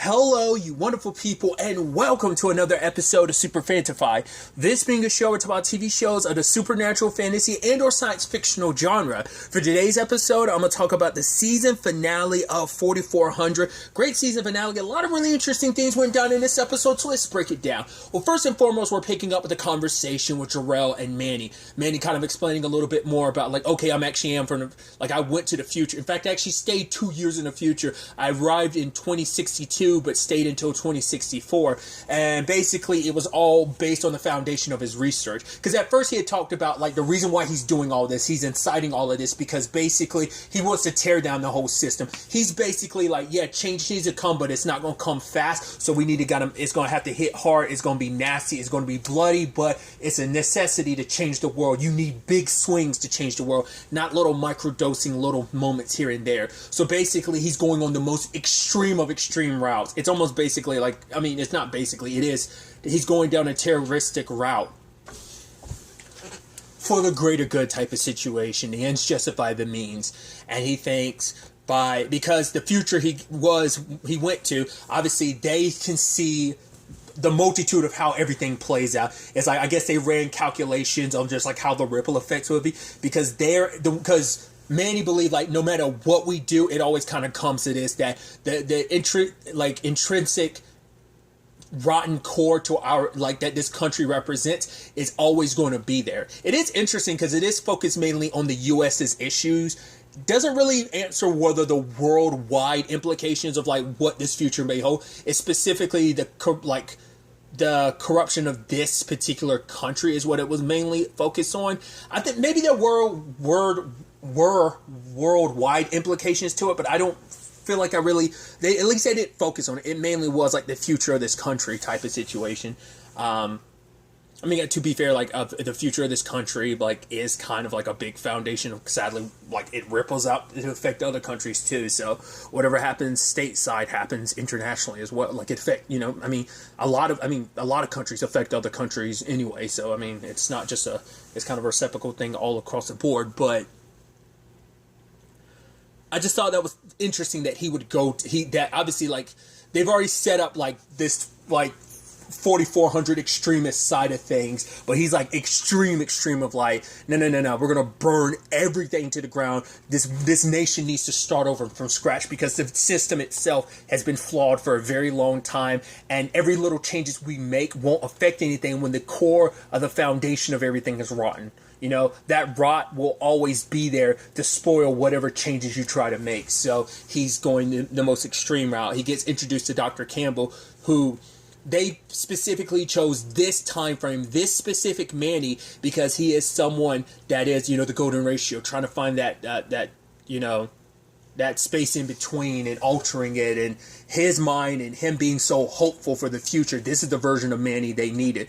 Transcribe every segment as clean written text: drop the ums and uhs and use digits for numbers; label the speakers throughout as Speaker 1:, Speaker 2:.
Speaker 1: Hello, you wonderful people, and welcome to another episode of Super-Fanta-Fi. This being a show where it's about TV shows of the supernatural, fantasy, and or science fictional genre. For today's episode, I'm going to talk about the season finale of 4400. Great season finale. A lot of really interesting things went down in this episode, so let's break it down. Well, first and foremost, we're picking up with the conversation with Jarrell and Manny. Manny kind of explaining a little bit more about, like, okay, I went to the future. In fact, I actually stayed 2 years in the future. I arrived in 2062. But stayed until 2064, and basically it was all based on the foundation of his research, because at first he had talked about like the reason why he's doing all this, he's inciting all of this because basically he wants to tear down the whole system. He's basically like, yeah, change needs to come, but it's not going to come fast, so we need to get him. It's going to have to hit hard, it's going to be nasty, it's going to be bloody, but it's a necessity to change the world. You need big swings to change the world, not little microdosing little moments here and there. So basically he's going on the most extreme of extreme routes. It's almost basically like, I mean, it's not basically, it is. He's going down a terroristic route for the greater good type of situation. The ends justify the means. And he thinks because the future he went to, obviously they can see the multitude of how everything plays out. It's like, I guess they ran calculations on just like how the ripple effects would be, because Manny believed like no matter what we do, it always kind of comes to this, that the intrinsic rotten core to our, like, that this country represents is always going to be there. It is interesting because it is focused mainly on the US's issues. Doesn't really answer whether the worldwide implications of like what this future may hold. It's specifically the corruption of this particular country is what it was mainly focused on. I think maybe there were worldwide implications to it, but I don't feel like at least they didn't focus on it. It mainly was like the future of this country type of situation. I mean, to be fair, like the future of this country like is kind of like a big foundation. Sadly, like it ripples out to affect other countries too. So whatever happens stateside happens internationally as well. Like it affect, I mean, a lot of countries affect other countries anyway. So I mean, it's not just it's kind of a reciprocal thing all across the board. But I just thought that was interesting that he would that obviously like they've already set up like this like 4400 extremist side of things, but he's like extreme of like no, we're gonna burn everything to the ground. This nation needs to start over from scratch because the system itself has been flawed for a very long time, and every little changes we make won't affect anything when the core of the foundation of everything is rotten. That rot will always be there to spoil whatever changes you try to make. So he's going the most extreme route. He gets introduced to Dr. Campbell, who they specifically chose this time frame, this specific Manny, because he is someone that is, the golden ratio, trying to find that space in between and altering it, and his mind and him being so hopeful for the future. This is the version of Manny they needed.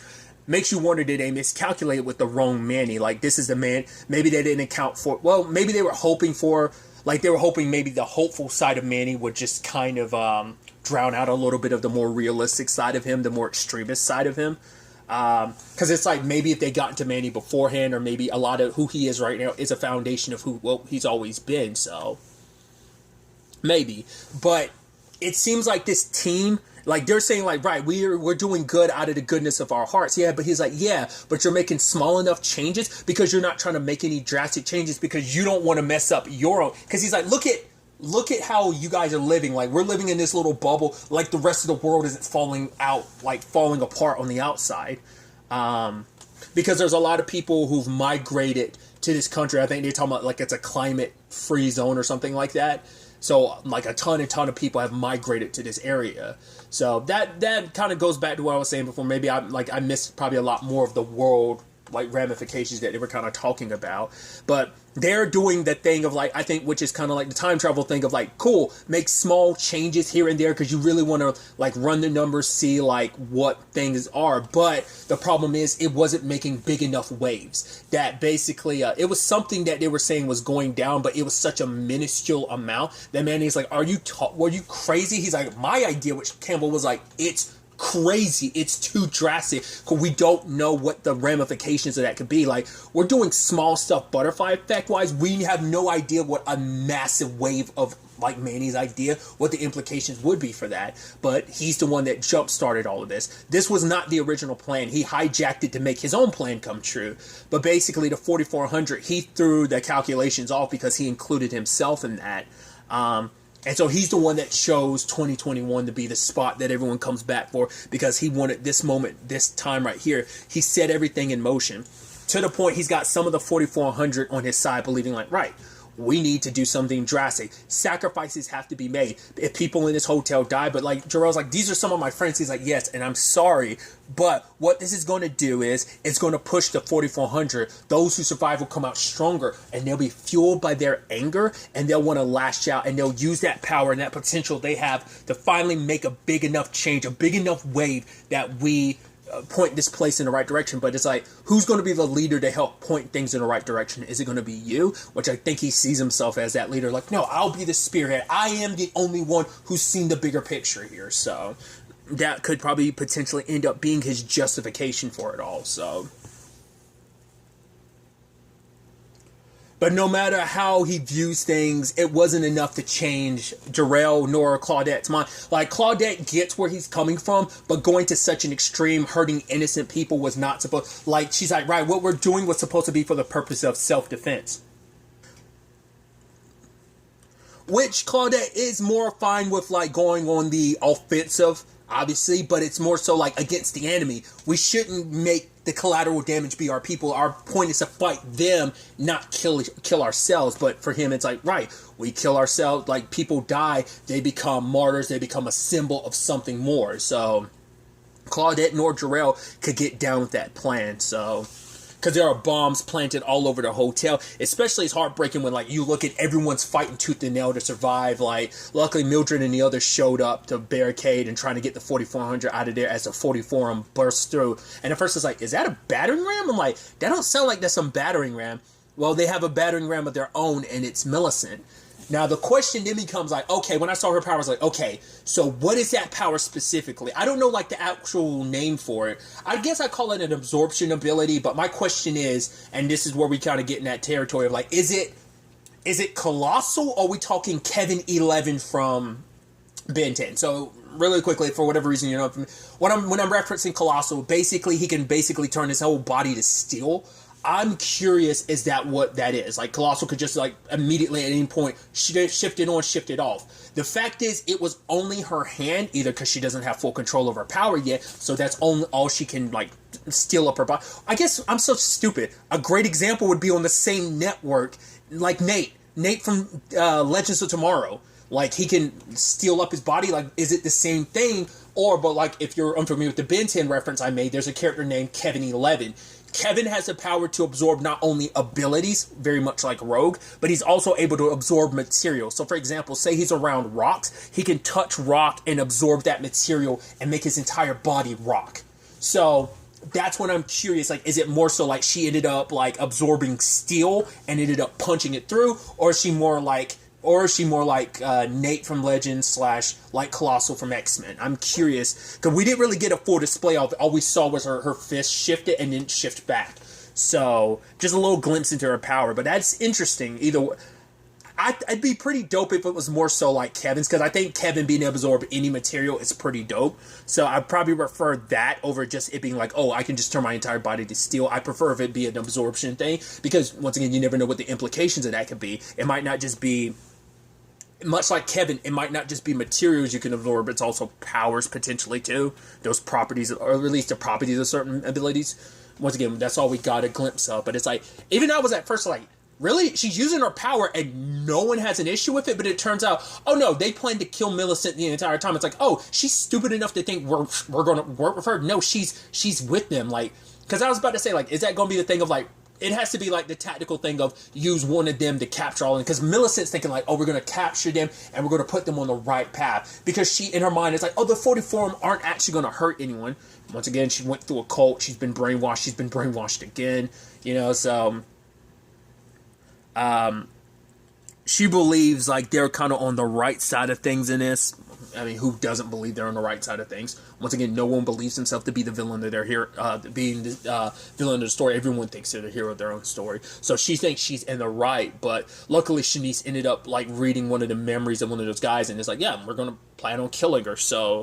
Speaker 1: Makes you wonder, did they miscalculate with the wrong Manny? Like, this is the man, maybe they didn't account for, well, maybe they were hoping maybe the hopeful side of Manny would just kind of drown out a little bit of the more realistic side of him, the more extremist side of him. Because it's like, maybe if they got into Manny beforehand, or maybe a lot of who he is right now is a foundation of he's always been, so maybe. But it seems like this team, like they're saying like, right, we're doing good out of the goodness of our hearts. Yeah, but he's like, yeah, but you're making small enough changes because you're not trying to make any drastic changes because you don't want to mess up your own. Because he's like, look at how you guys are living. Like, we're living in this little bubble. Like, the rest of the world isn't falling apart on the outside. Because there's a lot of people who've migrated to this country. I think they're talking about like it's a climate-free zone or something like that. So like a ton of people have migrated to this area. So that kind of goes back to what I was saying before. Maybe I missed probably a lot more of the world like ramifications that they were kind of talking about. But they're doing the thing of like, I think, which is kind of like the time travel thing of like, cool, make small changes here and there because you really want to like run the numbers, see like what things are. But the problem is it wasn't making big enough waves. That basically it was something that they were saying was going down, but it was such a minuscule amount that Manny's like, were you crazy? He's like, my idea, which Campbell was like, it's crazy, it's too drastic, because we don't know what the ramifications of that could be. Like, we're doing small stuff butterfly effect wise, we have no idea what a massive wave of like Manny's idea, what the implications would be for that. But he's the one that jump-started all of this. This was not the original plan. He hijacked it to make his own plan come true. But basically, the 4400, he threw the calculations off because he included himself in that. And so he's the one that chose 2021 to be the spot that everyone comes back for, because he wanted this moment, this time right here. He set everything in motion to the point he's got some of the 4400 on his side believing like, right, we need to do something drastic. Sacrifices have to be made. If people in this hotel die, but like Jarrell's like, these are some of my friends. He's like, yes, and I'm sorry, but what this is going to do is it's going to push the 4400. Those who survive will come out stronger, and they'll be fueled by their anger, and they'll want to lash out, and they'll use that power and that potential they have to finally make a big enough change, a big enough wave that we point this place in the right direction. But it's like, who's going to be the leader to help point things in the right direction? Is it going to be you? Which I think he sees himself as that leader. Like, no, I'll be the spearhead. I am the only one who's seen the bigger picture here. So that could probably potentially end up being his justification for it all. So, but no matter how he views things, it wasn't enough to change Jarrell nor Claudette's mind. Like, Claudette gets where he's coming from, but going to such an extreme, hurting innocent people was not supposed... Like, she's like, right, what we're doing was supposed to be for the purpose of self-defense. Which Claudette is more fine with, like, going on the offensive, obviously, but it's more so, like, against the enemy. We shouldn't make the collateral damage be our people. Our point is to fight them, not kill ourselves. But for him, it's like, right, we kill ourselves, like, people die, they become martyrs, they become a symbol of something more. So Claudette nor Jarrell could get down with that plan. So, because there are bombs planted all over the hotel. Especially, it's heartbreaking when, like, you look at everyone's fighting tooth and nail to survive. Like, luckily Mildred and the others showed up to barricade and trying to get the 4400 out of there as the 44 burst through. And at first it's like, is that a battering ram? I'm like, that don't sound like that's some battering ram. Well, they have a battering ram of their own, and it's Millicent. Now, the question then becomes like, okay, when I saw her power, I was like, okay, so what is that power specifically? I don't know, like, the actual name for it. I guess I call it an absorption ability, but my question is, and this is where we kind of get in that territory of, like, is it colossal, or are we talking Kevin 11 from Ben 10? So, really quickly, for whatever reason, you know, when I'm referencing colossal, basically, he can basically turn his whole body to steel. I'm curious, is that what that is? Like, Colossal could just, like, immediately at any point shift it on, shift it off. The fact is, it was only her hand, either because she doesn't have full control of her power yet, so that's only all she can, like, steal up her body. I guess I'm so stupid. A great example would be on the same network, like Nate from Legends of Tomorrow. Like, he can steal up his body. Like, is it the same thing? Or, but, like, if you're unfamiliar with the Ben 10 reference I made, there's a character named Kevin 11. Kevin has the power to absorb not only abilities, very much like Rogue, but he's also able to absorb material. So, for example, say he's around rocks, he can touch rock and absorb that material and make his entire body rock. So, that's when I'm curious, like, is it more so like she ended up, like, absorbing steel and ended up punching it through, or is she more like Nate from Legends / like Colossal from X-Men? I'm curious, because we didn't really get a full display of it. All we saw was her fist shifted and didn't shift back. So, just a little glimpse into her power. But that's interesting. Either way, I'd be pretty dope if it was more so like Kevin's, because I think Kevin being able to absorb any material is pretty dope. So I'd probably prefer that over just it being like, oh, I can just turn my entire body to steel. I prefer if it be an absorption thing, because once again, you never know what the implications of that could be. It might not just be... Much like Kevin, it might not just be materials you can absorb, it's also powers potentially too. Those properties, or at least the properties of certain abilities. Once again, that's all we got a glimpse of. But it's like, even I was at first like, really? She's using her power and no one has an issue with it? But it turns out, oh no, they plan to kill Millicent the entire time. It's like, oh, she's stupid enough to think we're going to work with her. No, she's with them. Like, because I was about to say, like, is that going to be the thing of like, it has to be like the tactical thing of use one of them to capture all of them. Because Millicent's thinking like, oh, we're going to capture them and we're going to put them on the right path. Because she, in her mind, is like, oh, the 44 aren't actually going to hurt anyone. Once again, she went through a cult. She's been brainwashed. She's been brainwashed again. You know, so... she believes like they're kind of on the right side of things in this. I mean, who doesn't believe they're on the right side of things? Once again, no one believes himself to be the villain of their hero, being the villain of the story. Everyone thinks they're the hero of their own story. So she thinks she's in the right, but luckily Shanice ended up like reading one of the memories of one of those guys, and it's like, yeah, we're gonna plan on killing her. So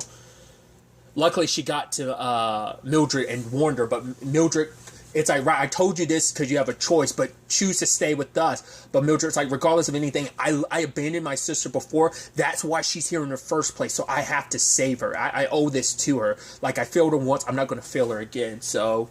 Speaker 1: luckily she got to Mildred and warned her, but Mildred. It's like, right, I told you this because you have a choice, but choose to stay with us. But Mildred's like, regardless of anything, I abandoned my sister before. That's why she's here in the first place. So I have to save her. I owe this to her. Like, I failed her once. I'm not going to fail her again. So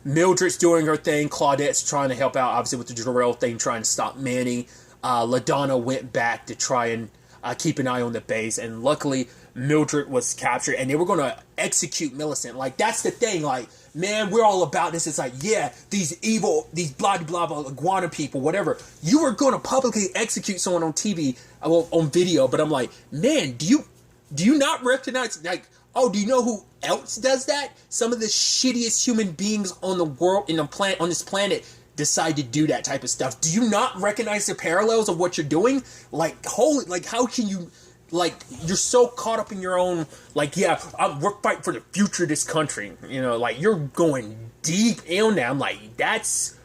Speaker 1: Mildred's doing her thing. Claudette's trying to help out, obviously, with the Jarrell thing, trying to stop Manny. LaDonna went back to try and keep an eye on the base. And luckily, Mildred was captured. And they were going to execute Millicent. Like, that's the thing. Like, man, we're all about this. It's like, yeah, these evil, these blah, blah, blah, iguana people, whatever. You were going to publicly execute someone on TV, well, on video. But I'm like, man, do you not recognize, like, oh, do you know who else does that? Some of the shittiest human beings on the world, on this planet, decide to do that type of stuff. Do you not recognize the parallels of what you're doing? Like, holy, like, how can you... Like, you're so caught up in your own, like, yeah, we're fighting for the future of this country. You know, like, you're going deep in there. I'm like, that's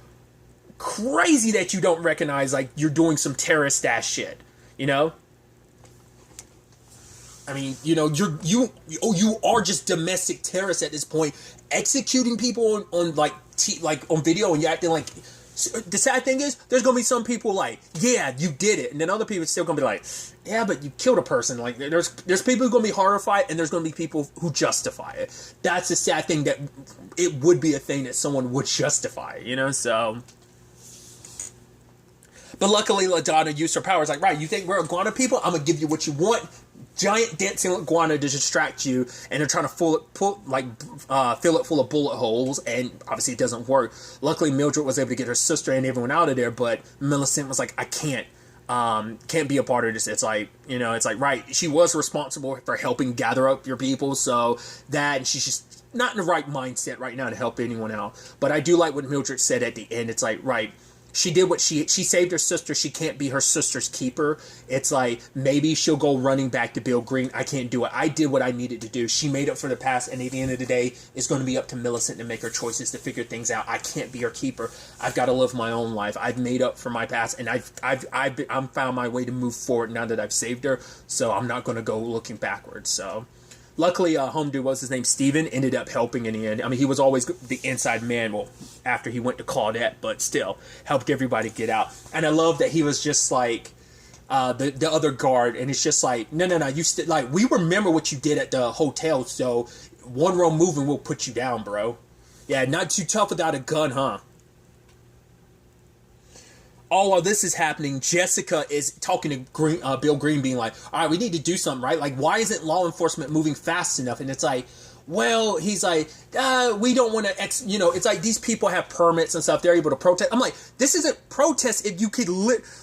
Speaker 1: crazy that you don't recognize, like, you're doing some terrorist ass shit. You know? I mean, you know, you are just domestic terrorists at this point, executing people on on video, and you're acting like... The sad thing is, there's going to be some people like, yeah, you did it. And then other people are still going to be like, yeah, but you killed a person. Like, there's people who are going to be horrified, and there's going to be people who justify it. That's the sad thing, that it would be a thing that someone would justify, you know? So... But luckily, LaDonna used her powers. Like, right, you think we're iguana people? I'm going to give you what you want. Giant dancing iguana to distract you, and they're trying to fill it full of bullet holes, and obviously it doesn't work. Luckily, Mildred was able to get her sister and everyone out of there, but Millicent was like, I can't be a part of this. It's like, you know, it's like, right, she was responsible for helping gather up your people, so that, and she's just not in the right mindset right now to help anyone out. But I do like what Mildred said at the end. It's like, right, she did what she saved her sister. She can't be her sister's keeper. It's like, maybe she'll go running back to Bill Green. I can't do it. I did what I needed to do. She made up for the past, and at the end of the day, it's going to be up to Millicent to make her choices, to figure things out. I can't be her keeper. I've got to live my own life. I've made up for my past, and I've found my way to move forward now that I've saved her. So I'm not going to go looking backwards. So luckily, home dude, what's his name, Steven, ended up helping in the end. I mean, he was always the inside man, well, after he went to Claudette, but still, helped everybody get out. And I love that he was just like, the other guard, and it's just like, no, you like, we remember what you did at the hotel, so one wrong move and we'll put you down, bro. Yeah, not too tough without a gun, huh? All of this is happening, Jessica is talking to Bill Green, being like, all right, we need to do something, right? Like, why isn't law enforcement moving fast enough? And it's like, well, he's like, we don't want to, it's like, these people have permits and stuff, they're able to protest. I'm like, this isn't protest. If you could,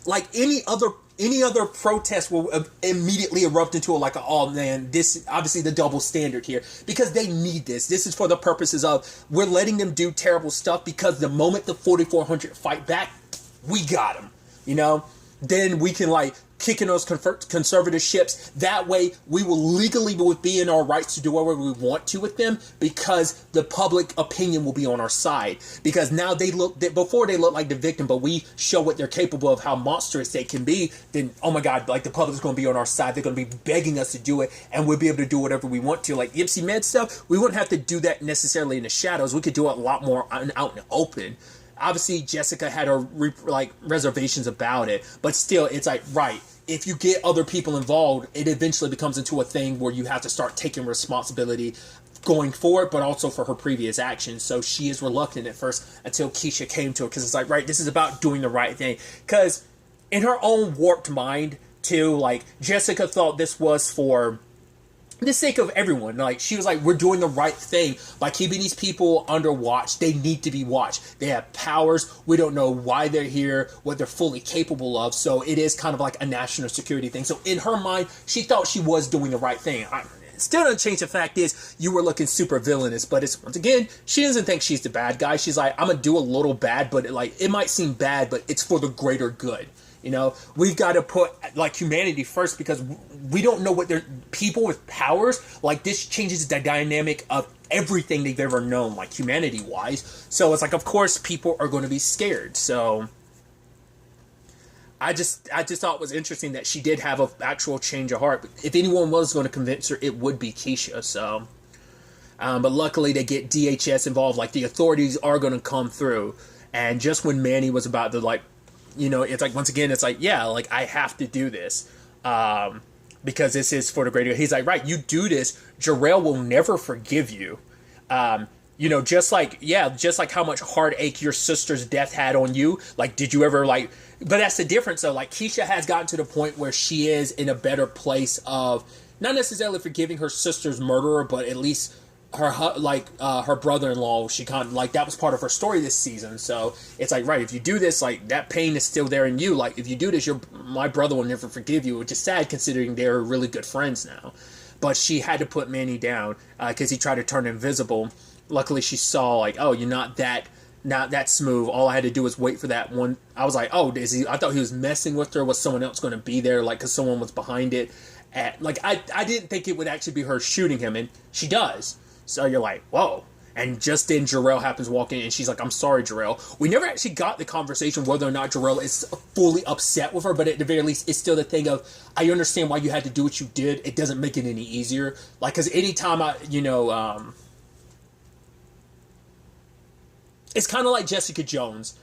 Speaker 1: like, any other protest will immediately erupt into like, oh man, this, obviously the double standard here, because they need this. This is for the purposes of, we're letting them do terrible stuff, because the moment the 4,400 fight back, we got them, you know? Then we can, like, kick in those conservative ships. That way, we will legally be in our rights to do whatever we want to with them, because the public opinion will be on our side. Because now before they look like the victim, but we show what they're capable of, how monstrous they can be, then, oh my God, like, the public's going to be on our side. They're going to be begging us to do it, and we'll be able to do whatever we want to. Like, Ypsi Med stuff, we wouldn't have to do that necessarily in the shadows. We could do it a lot more out in the open. Obviously, Jessica had her reservations about it, but still, it's like, right, if you get other people involved, it eventually becomes into a thing where you have to start taking responsibility going forward, but also for her previous actions. So she is reluctant at first until Keisha came to her, because it's like, right, this is about doing the right thing. Because in her own warped mind, too, like, Jessica thought this was for the sake of everyone. Like, she was like, we're doing the right thing by keeping these people under watch. They need to be watched. They have powers. We don't know why they're here, what they're fully capable of. So it is kind of like a national security thing. So in her mind, she thought she was doing the right thing. Still doesn't change the fact is, you were looking super villainous, but it's, once again, she doesn't think she's the bad guy. She's like, I'm gonna do a little bad, but it might seem bad, but it's for the greater good. You know, we've got to put like humanity first because we don't know what they're people with powers. Like this changes the dynamic of everything they've ever known, like humanity wise. So it's like, of course, people are going to be scared. So I just thought it was interesting that she did have an actual change of heart. If anyone was going to convince her, it would be Keisha. So, but luckily they get DHS involved. Like the authorities are going to come through. And just when Manny was about to like, you know, it's like, once again, it's like, yeah, like I have to do this. Because this is for the greater. He's like, right, you do this, Jarrell will never forgive you. You know, just like how much heartache your sister's death had on you. Like, did you ever like, but that's the difference though. Like Keisha has gotten to the point where she is in a better place of not necessarily forgiving her sister's murderer, but at least her brother-in-law, she kind of like that was part of her story this season. So it's like, right, if you do this, like that pain is still there in you. Like if you do this, my brother will never forgive you, which is sad considering they're really good friends now. But she had to put Manny down because he tried to turn invisible. Luckily, she saw like, oh, you're not that smooth. All I had to do was wait for that one. I was like, oh, is he? I thought he was messing with her. Was someone else going to be there? Like, because someone was behind it. Like I didn't think it would actually be her shooting him, and she does. So you're like, whoa. And just then Jarrell happens walking in and she's like, I'm sorry, Jarrell. We never actually got the conversation whether or not Jarrell is fully upset with her, but at the very least, it's still the thing of, I understand why you had to do what you did. It doesn't make it any easier. Like, because anytime it's kind of like Jessica Jones.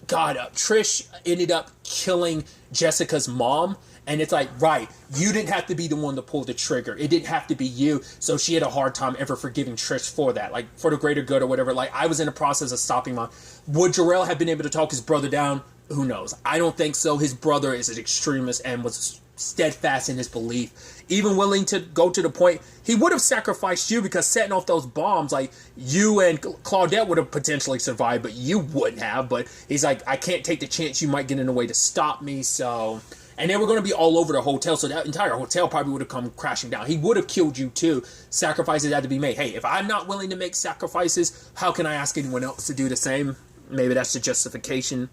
Speaker 1: Trish ended up killing Jessica's mom. And it's like, right, you didn't have to be the one to pull the trigger. It didn't have to be you. So she had a hard time ever forgiving Trish for that. Like, for the greater good or whatever. Like, I was in the process of stopping my... Would Jarrell have been able to talk his brother down? Who knows? I don't think so. His brother is an extremist and was steadfast in his belief. Even willing to go to the point... He would have sacrificed you because setting off those bombs, like, you and Claudette would have potentially survived, but you wouldn't have. But he's like, I can't take the chance you might get in the way to stop me, so... And they were going to be all over the hotel, so that entire hotel probably would have come crashing down. He would have killed you too. Sacrifices had to be made. Hey, if I'm not willing to make sacrifices, how can I ask anyone else to do the same? Maybe that's the justification.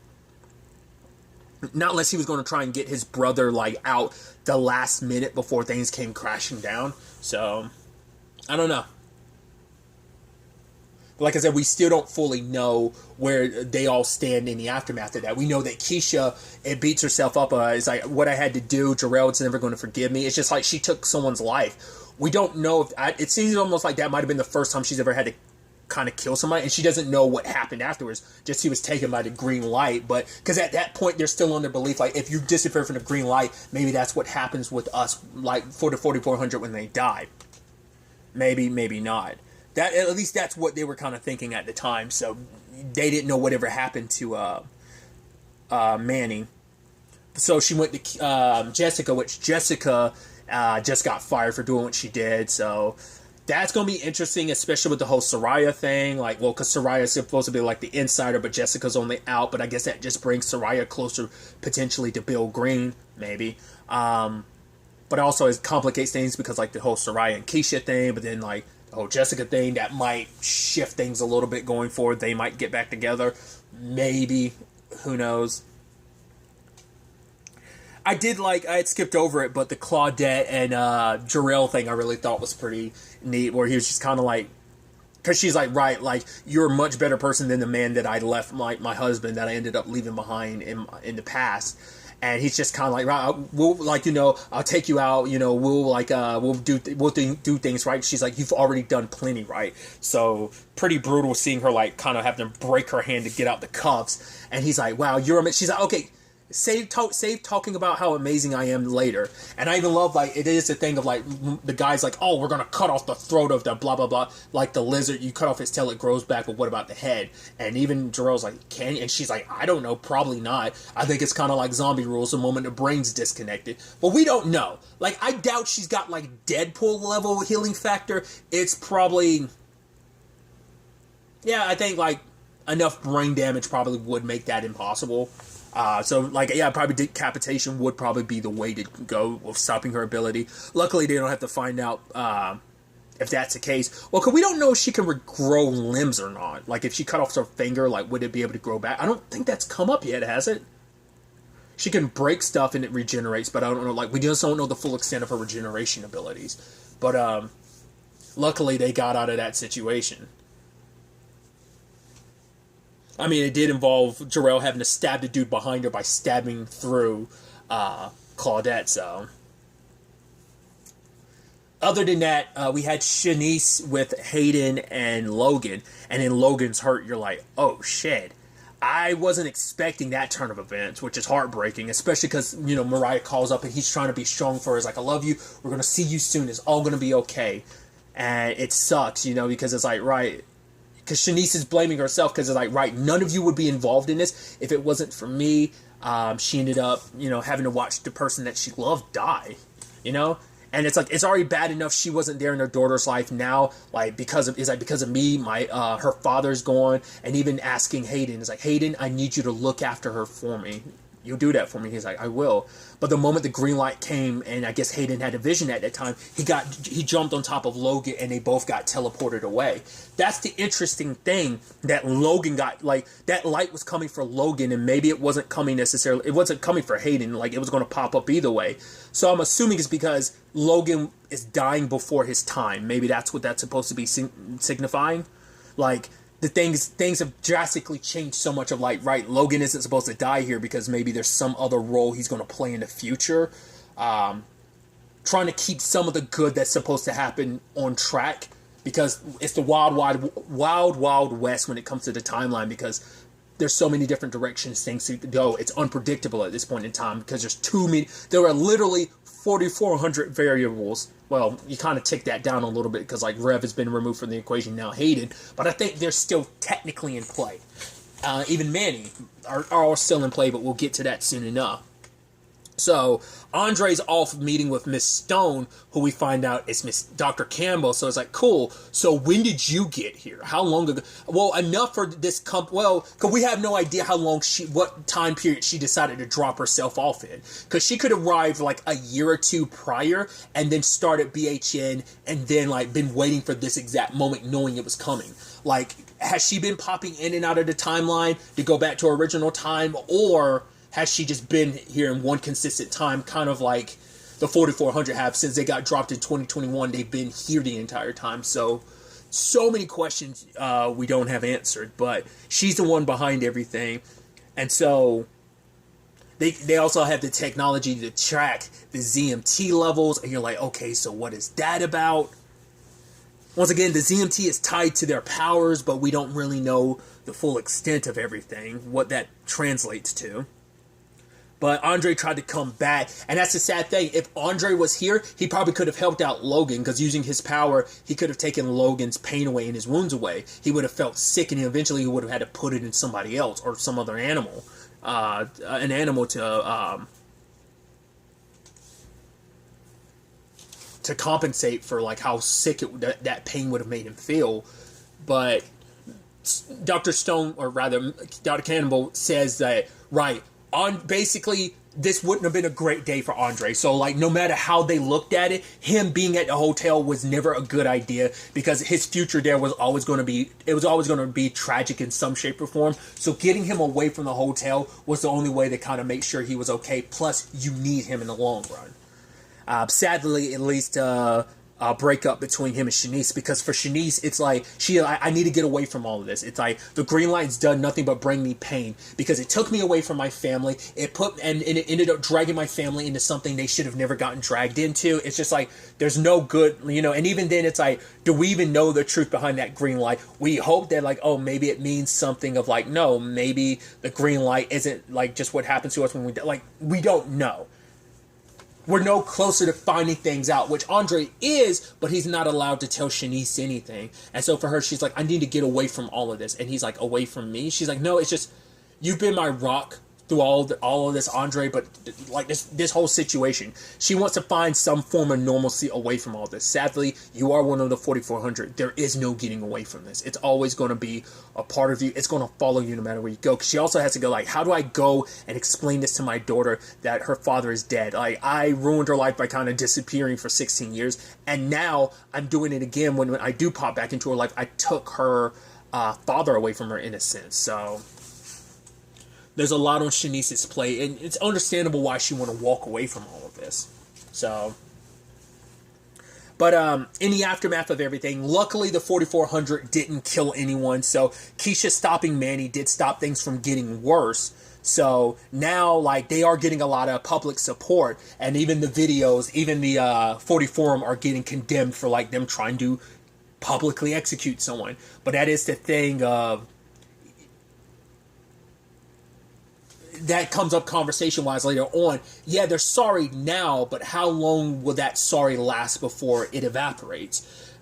Speaker 1: Not unless he was going to try and get his brother like out the last minute before things came crashing down. So, I don't know. Like I said, we still don't fully know where they all stand in the aftermath of that. We know that Keisha, it beats herself up. It's like, what I had to do, Jarrell's never going to forgive me. It's just like she took someone's life. We don't know if... it seems almost like that might have been the first time she's ever had to kind of kill somebody. And she doesn't know what happened afterwards. Just he was taken by the green light. But because at that point, they're still under belief. Like, if you disappear from the green light, maybe that's what happens with us. Like, for the 4400 when they died. Maybe, maybe not. That, at least that's what they were kind of thinking at the time. So they didn't know whatever happened to Manny. So she went to Jessica, which Jessica just got fired for doing what she did. So that's going to be interesting, especially with the whole Soraya thing. Like, well, because Soraya is supposed to be like the insider, but Jessica's only out. But I guess that just brings Soraya closer potentially to Bill Green, maybe. But also it complicates things because like the whole Soraya and Keisha thing, but then like whole Jessica thing, that might shift things a little bit going forward. They might get back together. Maybe. Who knows? I had skipped over it, but the Claudette and Jarrell thing I really thought was pretty neat, where he was just kind of like, because she's like, right, like, you're a much better person than the man that I left, my husband, that I ended up leaving behind in the past. And he's just kind of like, right, we'll, like, I'll take you out, we'll do things right. She's like, you've already done plenty right. So pretty brutal seeing her, like, kind of have to break her hand to get out the cuffs. And he's like, wow, she's like, okay, save talking about how amazing I am later. And I even love, like, it is a thing of, like, the guy's like, oh, we're going to cut off the throat of the blah, blah, blah. Like the lizard, you cut off his tail, it grows back, but what about the head? And even Jarrell's like, can you? And she's like, I don't know, probably not. I think it's kind of like zombie rules, the moment the brain's disconnected. But we don't know. Like, I doubt she's got, like, Deadpool level healing factor. It's probably... Yeah, I think, like, enough brain damage probably would make that impossible. So, like, yeah, probably decapitation would probably be the way to go with stopping her ability. Luckily, they don't have to find out if that's the case. Well, cause we don't know if she can regrow limbs or not. Like, if she cut off her finger, like, would it be able to grow back? I don't think that's come up yet, has it? She can break stuff and it regenerates, but I don't know. Like, we just don't know the full extent of her regeneration abilities. But luckily, they got out of that situation. I mean, it did involve Jarrell having to stab the dude behind her by stabbing through Claudette, so. Other than that, we had Shanice with Hayden and Logan, and then Logan's hurt. You're like, oh, shit. I wasn't expecting that turn of events, which is heartbreaking, especially because, you know, Mariah calls up and he's trying to be strong for her. He's like, I love you. We're going to see you soon. It's all going to be okay. And it sucks, you know, because it's like, right, because Shanice is blaming herself because it's like, right, none of you would be involved in this if it wasn't for me. She ended up, you know, having to watch the person that she loved die, you know? And it's like, it's already bad enough she wasn't there in her daughter's life. Now, like, because of me, her father's gone. And even asking Hayden, is like, Hayden, I need you to look after her for me. You'll do that for me. He's like, I will. But the moment the green light came, and I guess Hayden had a vision at that time, he jumped on top of Logan, and they both got teleported away. That's the interesting thing, that Logan got, like, that light was coming for Logan, and maybe it wasn't coming necessarily, it wasn't coming for Hayden, like, it was going to pop up either way. So I'm assuming it's because Logan is dying before his time. Maybe that's what that's supposed to be signifying. Like, the things have drastically changed so much of, like, right, Logan isn't supposed to die here because maybe there's some other role he's going to play in the future. Trying to keep some of the good that's supposed to happen on track, because it's the wild west when it comes to the timeline, because there's so many different directions things to go. It's unpredictable at this point in time because there's too many. There are literally 4,400 variables. Well, you kind of tick that down a little bit because, like, Rev has been removed from the equation, now Hayden, but I think they're still technically in play. Even Manny are all still in play, but we'll get to that soon enough. So, Andre's off meeting with Miss Stone, who we find out is Miss Dr. Campbell. So it's like, cool. So when did you get here? How long ago? Well, enough for this well, because we have no idea how long what time period she decided to drop herself off in. Because she could have arrived like a year or two prior and then started BHN and then, like, been waiting for this exact moment knowing it was coming. Like, has she been popping in and out of the timeline to go back to her original time, or has she just been here in one consistent time, kind of like the 4,400 have? Since they got dropped in 2021, they've been here the entire time. So many questions we don't have answered, but she's the one behind everything. And so they also have the technology to track the ZMT levels, and you're like, okay, so what is that about? Once again, the ZMT is tied to their powers, but we don't really know the full extent of everything, what that translates to. But Andre tried to come back, and that's the sad thing. If Andre was here, he probably could have helped out Logan, because using his power, he could have taken Logan's pain away and his wounds away. He would have felt sick, and eventually he would have had to put it in somebody else or some other animal. An animal to compensate for, like, how sick that pain would have made him feel. But Dr. Stone, or rather Dr. Cannibal, says that, right, basically, this wouldn't have been a great day for Andre. So, like, no matter how they looked at it, him being at the hotel was never a good idea, because his future there was always going to be tragic in some shape or form. So getting him away from the hotel was the only way to kind of make sure he was okay. Plus, you need him in the long run. Sadly, at least breakup between him and Shanice, because for Shanice, it's like, I need to get away from all of this. It's like, the green light's done nothing but bring me pain, because it took me away from my family. It ended up dragging my family into something they should have never gotten dragged into. It's just like, there's no good, you know, and even then it's like, do we even know the truth behind that green light? We hope that, like, oh, maybe it means something of, like, no, maybe the green light isn't, like, just what happens to us when we die. Like, we don't know. We're no closer to finding things out, which Andre is, but he's not allowed to tell Shanice anything. And so for her, she's like, I need to get away from all of this. And he's like, away from me? She's like, no, it's just, you've been my rock through all of this, Andre, but like this whole situation. She wants to find some form of normalcy away from all this. Sadly, you are one of the 4,400. There is no getting away from this. It's always going to be a part of you. It's going to follow you no matter where you go. Because she also has to go like, how do I go and explain this to my daughter that her father is dead? Like, I ruined her life by kind of disappearing for 16 years, and now I'm doing it again when I do pop back into her life. I took her father away from her in a sense. So there's a lot on Shanice's plate, and it's understandable why she want to walk away from all of this. So, but in the aftermath of everything, luckily the 4,400 didn't kill anyone, so Keisha stopping Manny did stop things from getting worse. So now, like, they are getting a lot of public support, and even the videos, even the 40 forum are getting condemned for, like, them trying to publicly execute someone. But that is the thing of... that comes up conversation-wise later on. Yeah, they're sorry now, but how long will that sorry last before it evaporates?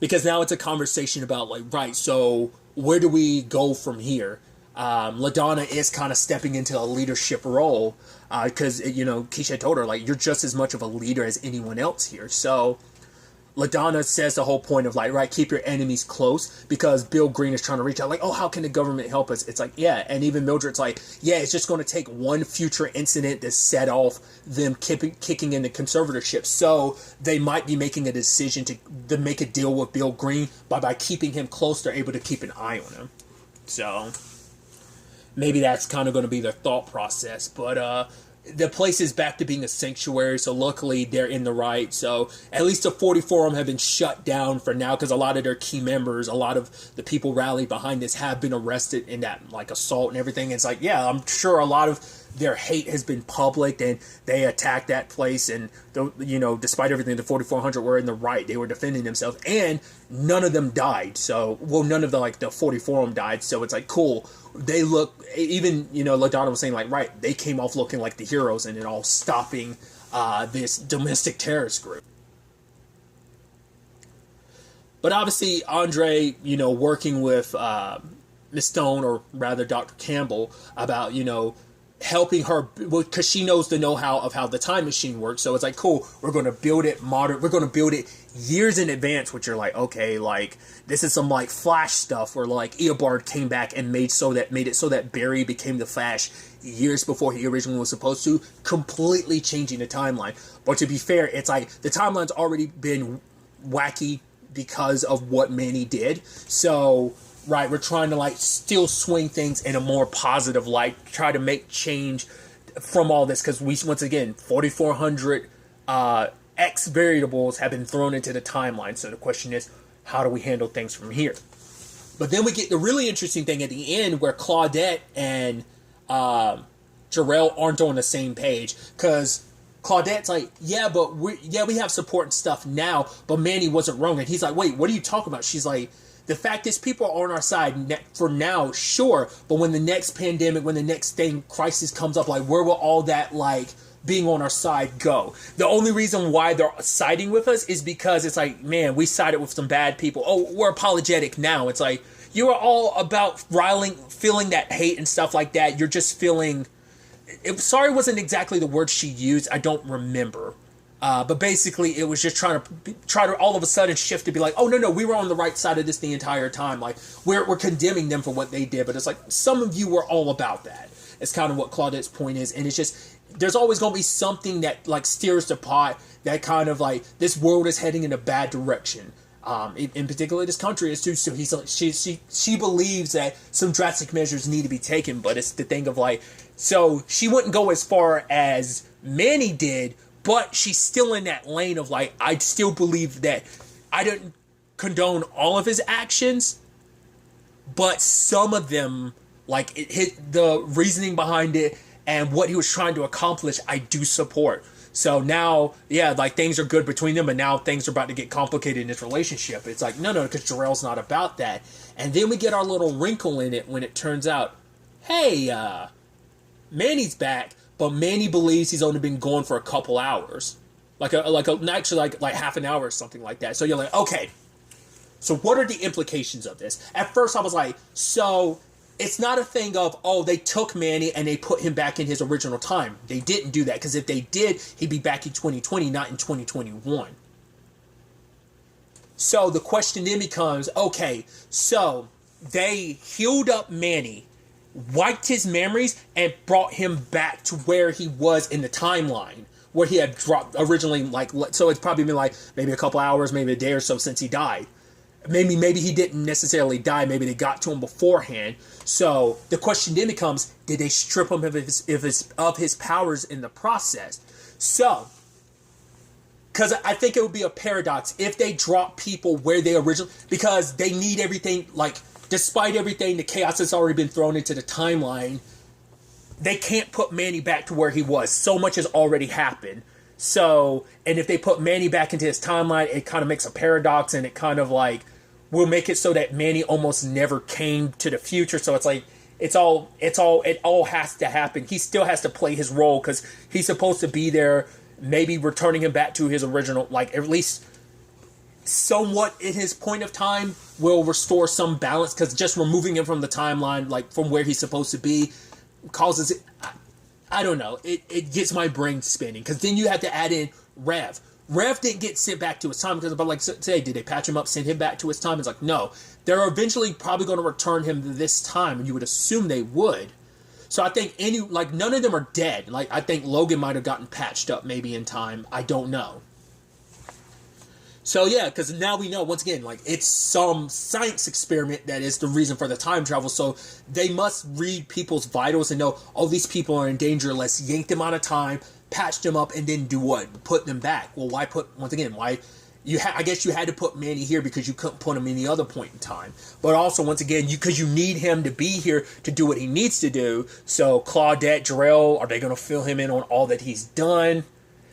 Speaker 1: Because now it's a conversation about, like, right, so where do we go from here? LaDonna is kind of stepping into a leadership role because, you know, Keisha told her, like, you're just as much of a leader as anyone else here. So LaDonna says the whole point of, like, right, keep your enemies close, because Bill Green is trying to reach out, like, oh, how can the government help us? It's like, yeah, and even Mildred's like, yeah, it's just going to take one future incident to set off them kicking in the conservatorship. So they might be making a decision to make a deal with Bill Green, by keeping him close, they're able to keep an eye on him. So maybe that's kind of going to be their thought process, but the place is back to being a sanctuary, so luckily they're in the right. So at least the 40 forum have been shut down for now, because a lot of their key members, a lot of the people rallied behind this, have been arrested in that, like, assault and everything. It's like, yeah, I'm sure a lot of their hate has been public, and they attacked that place, and, you know, despite everything, the 4,400 were in the right. They were defending themselves, and none of them died. So, well, none of the 40 forum died, so it's like, cool. They look, even, you know, LaDonna was saying, like, right, they came off looking like the heroes, and it all stopping this domestic terrorist group. But obviously, Andre, you know, working with Miss Stone, or rather Dr. Campbell, about, you know, helping her, because she knows the know-how of how the time machine works. So it's like, cool, we're going to build it modern, we're going to build it years in advance, which you're like, okay, like, this is some, like, Flash stuff where, like, Eobard came back and made it so that Barry became the Flash years before he originally was supposed to, completely changing the timeline. But to be fair, it's like, the timeline's already been wacky because of what Manny did. So, right, we're trying to, like, still swing things in a more positive light, try to make change from all this, because we, once again, 4,400 X variables have been thrown into the timeline. So the question is, how do we handle things from here? But then we get the really interesting thing at the end, where Claudette and Jarrell aren't on the same page, because Claudette's like, yeah, but we have support and stuff now, but Manny wasn't wrong. And he's like, wait, what are you talking about? She's like, the fact is, people are on our side for now, sure, but when the next pandemic, when the next crisis comes up, like, where will all that, like, being on our side go? The only reason why they're siding with us is because it's like, man, we sided with some bad people. Oh, we're apologetic now. It's like, you are all about feeling that hate and stuff like that. You're just feeling... sorry wasn't exactly the word she used. I don't remember. But basically, it was just trying to all of a sudden shift to be like, oh, no, we were on the right side of this the entire time. Like, we're condemning them for what they did. But it's like, some of you were all about that. It's kind of what Claudette's point is. And it's just, there's always going to be something that, like, steers the pot, that kind of, like, this world is heading in a bad direction. In particular, this country is too. So she believes that some drastic measures need to be taken. But it's the thing of, like, so she wouldn't go as far as Manny did, but she's still in that lane of, like, I still believe that I didn't condone all of his actions, but some of them, like, it hit the reasoning behind it and what he was trying to accomplish, I do support. So now, yeah, like, things are good between them, and now things are about to get complicated in this relationship. It's like, no, because Jarrell's not about that. And then we get our little wrinkle in it when it turns out, hey, Manny's back, but Manny believes he's only been gone for a couple hours. Actually half an hour or something like that. So you're like, okay, so what are the implications of this? At first I was like, so it's not a thing of, oh, they took Manny and they put him back in his original time. They didn't do that, because if they did, he'd be back in 2020, not in 2021. So the question then becomes, okay, so they healed up Manny, wiped his memories, and brought him back to where he was in the timeline, where he had dropped originally, like, so it's probably been like maybe a couple hours, maybe a day or so since he died. Maybe he didn't necessarily die. Maybe they got to him beforehand. So the question then becomes, did they strip him of his powers in the process? So, because I think it would be a paradox if they drop people where they originally, because they need everything, like, despite everything, the chaos that's already been thrown into the timeline, they can't put Manny back to where he was. So much has already happened. So, and if they put Manny back into his timeline, it kind of makes a paradox, and it kind of like will make it so that Manny almost never came to the future. So it's like, it all has to happen. He still has to play his role, because he's supposed to be there, maybe returning him back to his original, like, at least somewhat in his point of time will restore some balance, because just removing him from the timeline, like from where he's supposed to be, causes it, I don't know, it gets my brain spinning, because then you have to add in Rev. Rev didn't get sent back to his time, because, but like, say, did they patch him up, send him back to his time? It's like, no. They're eventually probably going to return him this time, and you would assume they would. So I think none of them are dead. Like, I think Logan might have gotten patched up maybe in time. I don't know. So yeah, because now we know, once again, like, it's some science experiment that is the reason for the time travel. So they must read people's vitals and know, oh, these people are in danger. Let's yank them out of time, patch them up, and then do what? Put them back. Well, why I guess you had to put Manny here because you couldn't put him any other point in time. But also, once again, because you need him to be here to do what he needs to do. So Claudette, Jarrell, are they going to fill him in on all that he's done?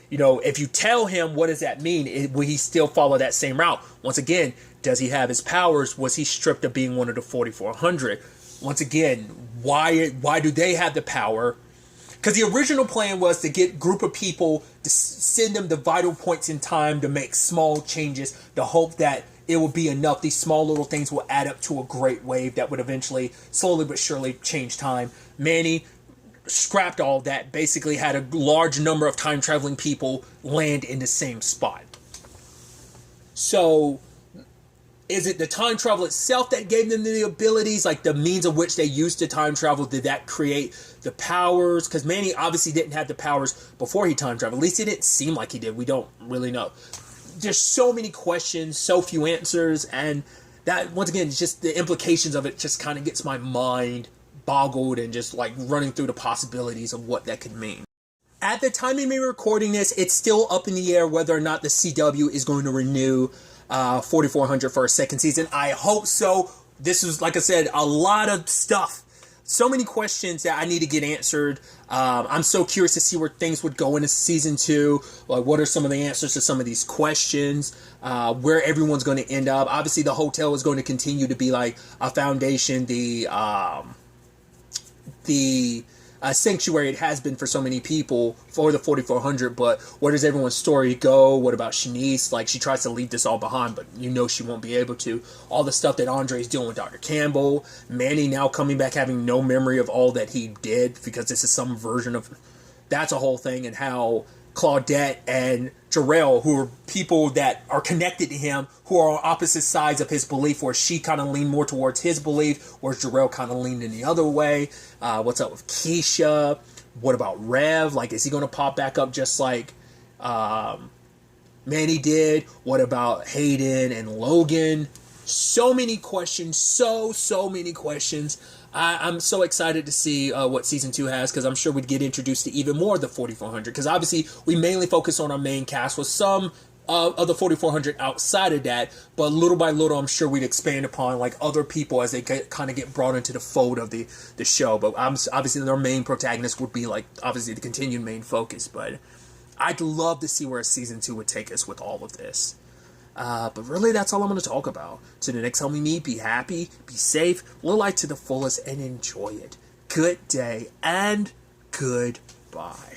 Speaker 1: You know, if you tell him, what does that mean? Will he still follow that same route? Once again, does he have his powers? Was he stripped of being one of the 4,400? Once again, why do they have the power? Because the original plan was to get a group of people, to send them the vital points in time to make small changes, to hope that it will be enough. These small little things will add up to a great wave that would eventually, slowly but surely, change time. Manny scrapped all that, basically had a large number of time-traveling people land in the same spot. So, is it the time travel itself that gave them the abilities, like the means of which they used to time travel? Did that create the powers? Because Manny obviously didn't have the powers before he time traveled. At least it didn't seem like he did. We don't really know. There's so many questions, so few answers, and that, once again, it's just the implications of it just kind of gets my mind boggled and just like running through the possibilities of what that could mean. At the time of me recording this, it's still up in the air whether or not the CW is going to renew 4,400 for a second season. I hope so. This is, like I said, a lot of stuff. So many questions that I need to get answered. I'm so curious to see where things would go into season 2. Like, what are some of the answers to some of these questions? Where everyone's going to end up. Obviously, the hotel is going to continue to be like a foundation. The sanctuary it has been for so many people for the 4,400, but where does everyone's story go? What about Shanice? Like, she tries to leave this all behind, but you know she won't be able to. All the stuff that Andre's doing with Dr. Campbell, Manny now coming back having no memory of all that he did, because this is some version of, that's a whole thing. And how Claudette and Jarrell, who are people that are connected to him, who are on opposite sides of his belief, where she kind of leaned more towards his belief, whereas Jarrell kind of leaned in the other way. What's up with Keisha? What about Rev? Like, is he going to pop back up just like Manny did? What about Hayden and Logan? So many questions. So many questions. I'm so excited to see what season 2 has, because I'm sure we'd get introduced to even more of the 4,400. Because obviously we mainly focus on our main cast with some of the 4,400 outside of that, but little by little I'm sure we'd expand upon like other people as they kind of get brought into the fold of the show. But obviously their main protagonist would be like obviously the continued main focus. But I'd love to see where season 2 would take us with all of this. But really, that's all I'm going to talk about. So the next time we meet, be happy, be safe, live life to the fullest, and enjoy it. Good day, and goodbye.